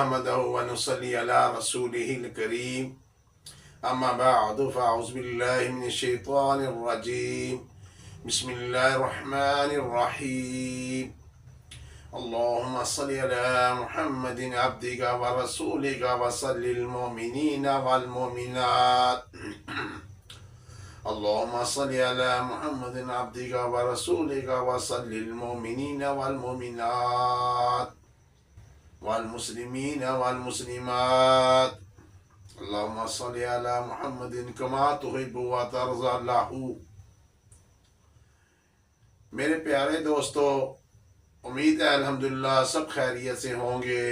नहमदहु व नुसल्ली अला रसूलिहिल करीम अम्मा बअद फ़अऊज़ु बिल्लाहि मिनश शैतानिर रजीम बिस्मिल्लाहिर रहमानिर रहीम अल्लाहुम्मा सल्लि अला मुहम्मदिन अब्दिका व रसूलिका व सल्लिल मुमिनीना वल मुमिनात अल्लाहुम्मा सल्लि अला मुहम्मदिन अब्दिका व रसूलिका व सल्लिल मुमिनीना वल मुमिनात वल मुस्लिमीना वल मुस्लिमात अल्लाहुम्मा सल्लि अला मुहम्मदिन कमा तुहिब्बु व तर्ज़ा लहू। मेरे प्यारे दोस्तों, उम्मीद है अल्हम्दुलिल्लाह सब खैरियत से होंगे।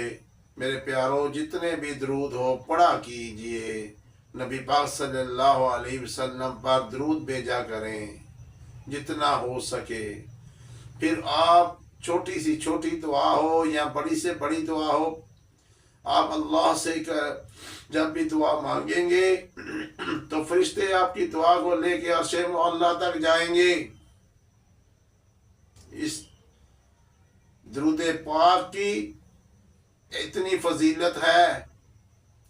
मेरे प्यारों, जितने भी दरूद हो पढ़ा कीजिए, नबी पाक सल्लल्लाहु अलैहि वसल्लम पर दरूद भेजा करें जितना हो सके। फिर आप छोटी सी छोटी दुआ हो या बड़ी से बड़ी दुआ हो, आप अल्लाह से जब भी दुआ मांगेंगे तो फरिश्ते आपकी दुआ को लेके अर्शे मुअल्ला तक जाएंगे। इस दरूद पाक की इतनी फजीलत है,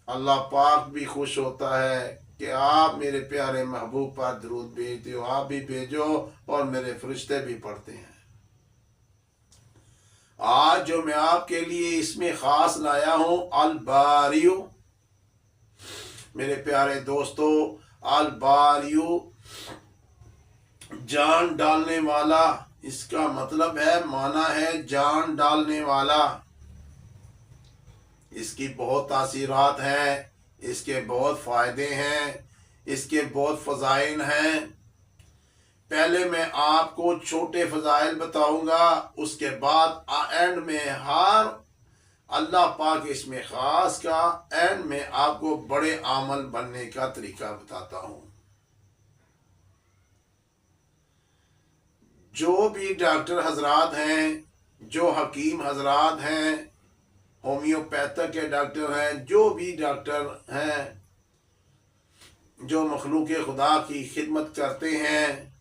अल्लाह पाक भी खुश होता है कि आप मेरे प्यारे महबूब पर दरूद भेजते हो। आप भी भेजो और मेरे फरिश्ते भी पढ़ते हैं। आज जो मैं आपके लिए इसमें खास लाया हूं, अल बारियु। मेरे प्यारे दोस्तों, अल बारियु जान डालने वाला, इसका मतलब है, माना है जान डालने वाला। इसकी बहुत तासीरात हैं, इसके बहुत फ़ायदे हैं, इसके बहुत फ़ज़ाइल हैं। पहले मैं आपको छोटे फ़ज़ाइल बताऊंगा, उसके बाद एंड में हर अल्लाह पाक इसमें ख़ास का एंड में आपको बड़े आमल बनने का तरीका बताता हूँ। जो भी डॉक्टर हजरात हैं, जो हकीम हजरात हैं, होम्योपैथिक के डॉक्टर हैं, जो भी डॉक्टर हैं जो मखलूक खुदा की खिदमत करते हैं,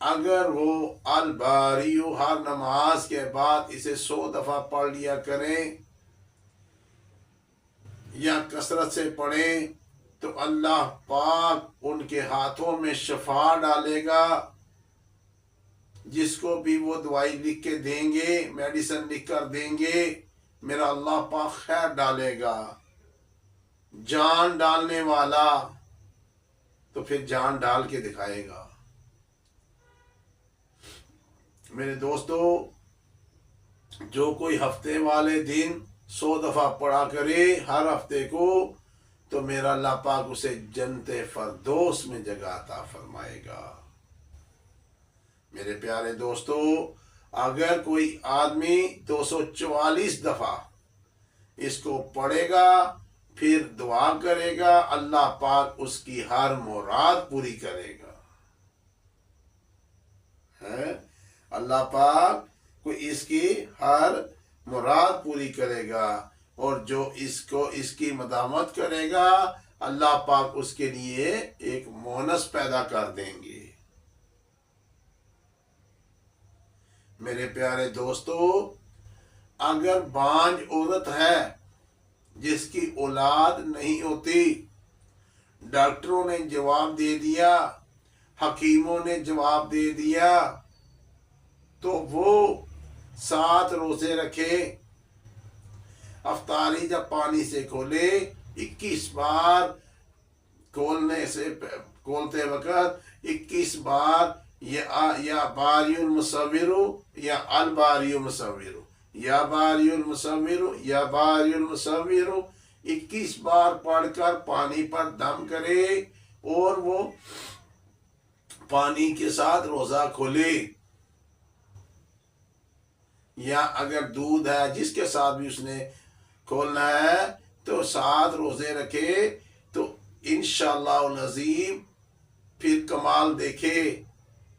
अगर वो अल बारियु हर नमाज के बाद इसे 100 दफ़ा पढ़ लिया करें या कसरत से पढ़ें तो अल्लाह पाक उनके हाथों में शफा डालेगा। जिसको भी वो दवाई लिख के देंगे, मेडिसिन लिख कर देंगे, मेरा अल्लाह पाक खैर डालेगा। जान डालने वाला तो फिर जान डाल के दिखाएगा। मेरे दोस्तों, जो कोई हफ्ते वाले दिन 100 दफ़ा पढ़ा करे हर हफ्ते को, तो मेरा अल्लाह पाक उसे जन्नते फरदौस में जगह अता फरमाएगा। मेरे प्यारे दोस्तों, अगर कोई आदमी 244 दफ़ा इसको पढ़ेगा, फिर दुआ करेगा, अल्लाह पाक उसकी हर मुराद पूरी करेगा। है अल्लाह पाक को इसकी हर मुराद पूरी करेगा, और जो इसको इसकी मदामत करेगा, अल्लाह पाक उसके लिए एक मोनस पैदा कर देंगे। मेरे प्यारे दोस्तों, अगर बांझ औरत है जिसकी औलाद नहीं होती, डॉक्टरों ने जवाब दे दिया, हकीमों ने जवाब दे दिया, तो वो 7 रोजे रखे। अफ्तारी जब पानी से खोले 21 बार, खोलते वक्त 21 बार या बारियुल मुसव्विरु या अल बारियुल मुसव्विरु, या बारियुल मुसव्विरु या बारियुल मुसव्विरु 21 बार पढ़कर पानी पर दम करे और वो पानी के साथ रोजा खोले। या अगर दूध है जिसके साथ भी उसने खोलना है तो 7 रोजे रखे, तो इंशाअल्लाह अज़ीम फिर कमाल देखे।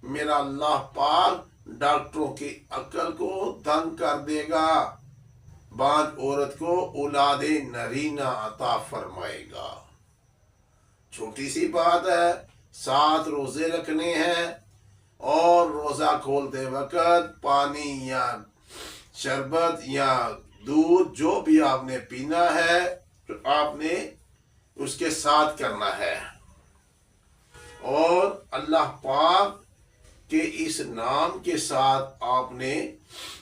मेरा अल्लाह पाक डॉक्टरों की अक्ल को तंग कर देगा, बांझ औरत को औलादे नरीना अता फरमाएगा। छोटी सी बात है, 7 रोजे रखने हैं और रोजा खोलते वक्त पानी या शरबत या دودھ جو بھی آپ نے پینا ہے تو آپ نے اس کے ساتھ کرنا ہے، اور اللہ پاک کہ اس نام کے ساتھ آپ نے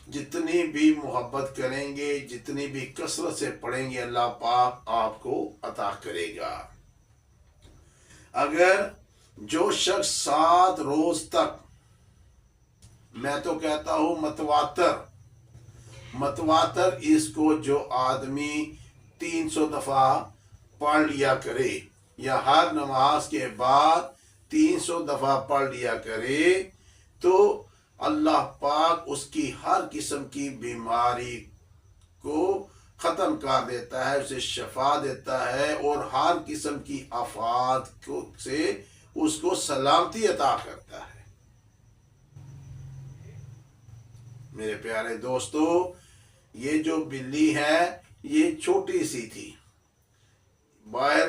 جتنی بھی محبت کریں گے، جتنی بھی کثرت سے پڑھیں گے، اللہ پاک آپ کو عطا کرے گا۔ اگر جو شخص 7 روز تک، میں تو کہتا ہوں متواتر اس کو جو آدمی 300 دفعہ پڑھ لیا کرے، یا ہر نماز کے بعد 300 دفعہ پڑھ لیا کرے، تو اللہ پاک اس کی ہر قسم کی بیماری کو ختم کر دیتا ہے، اسے شفا دیتا ہے، اور ہر قسم کی آفات سے اس کو سلامتی عطا کرتا ہے۔ میرے پیارے دوستو، یہ جو بلی ہے یہ چھوٹی سی تھی، باہر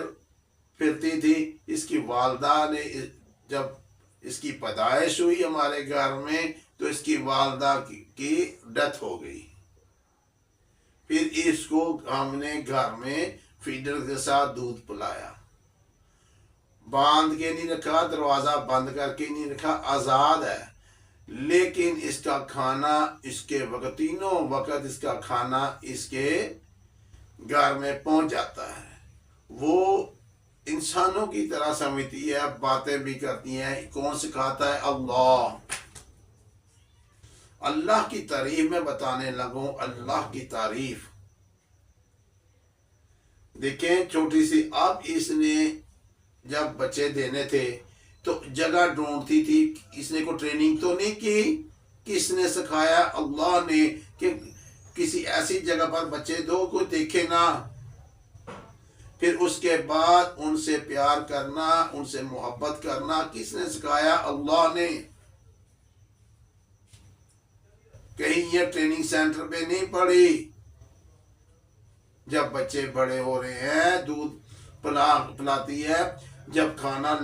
پھرتی تھی۔ اس کی والدہ نے جب اس کی پیدائش ہوئی ہمارے گھر میں، تو اس کی والدہ کی ڈیتھ ہو گئی۔ پھر اس کو ہم نے گھر میں فیڈر کے ساتھ دودھ پلایا، باندھ کے نہیں رکھا، دروازہ بند کر کے نہیں رکھا، آزاد ہے، لیکن اس کا کھانا اس کے وقت، تینوں وقت اس کا کھانا اس کے گھر میں پہنچ جاتا ہے۔ وہ انسانوں کی طرح سمجھتی ہے، باتیں بھی کرتی ہیں۔ کون سکھاتا ہے؟ اللہ۔ اللہ کی تعریف میں بتانے لگوں، اللہ کی تعریف دیکھیں، چھوٹی سی۔ اب اس نے جب بچے دینے تھے تو جگہ ڈھونڈتی تھی۔ اس نے کوئی ٹریننگ تو نہیں کی، کس نے سکھایا؟ اللہ نے، کہ کسی ایسی جگہ پر بچے دو کوئی دیکھے نہ۔ پھر اس کے بعد ان سے پیار کرنا، ان سے محبت کرنا کس نے سکھایا؟ اللہ نے۔ کہیں یہ ٹریننگ سینٹر پہ نہیں پڑھی۔ جب بچے بڑے ہو رہے ہیں، دودھ پلاتی ہے، جب کھانا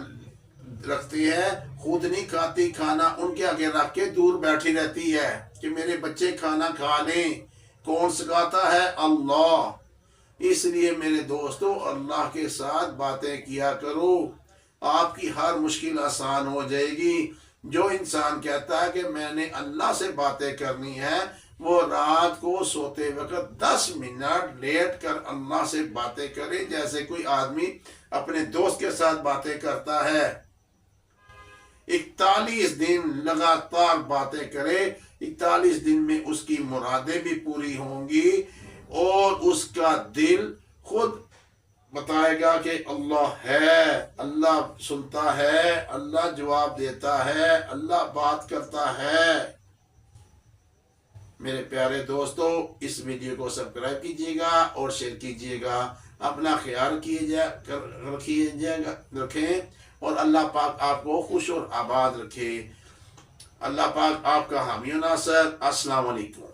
رکھتی ہے، خود نہیں کھاتی کھانا، ان کے آگے رکھ کے دور بیٹھی رہتی ہے کہ میرے بچے کھانا کھا لیں۔ کون سکھاتا ہے؟ اللہ۔ اس لیے میرے دوستو، اللہ کے ساتھ باتیں کیا کرو، آپ کی ہر مشکل آسان ہو جائے گی۔ جو انسان کہتا ہے کہ میں نے اللہ سے باتیں کرنی ہے، وہ رات کو سوتے وقت 10 منٹ لیٹ کر اللہ سے باتیں کرے، جیسے کوئی آدمی اپنے دوست کے ساتھ باتیں کرتا ہے۔ 41 دن لگاتار باتیں کرے، 41 دن میں اس کی مرادیں بھی پوری ہوں گی، اور اس کا دل خود بتائے گا کہ اللہ ہے، اللہ سنتا ہے، اللہ جواب دیتا ہے، اللہ بات کرتا ہے۔ میرے پیارے دوستو، اس ویڈیو کو سبسکرائب کیجیے گا اور شیئر کیجیے گا۔ اپنا خیال رکھیں، اور اللہ پاک آپ کو خوش اور آباد رکھے۔ اللہ پاک آپ کا حامی و ناصر۔ السلام علیکم۔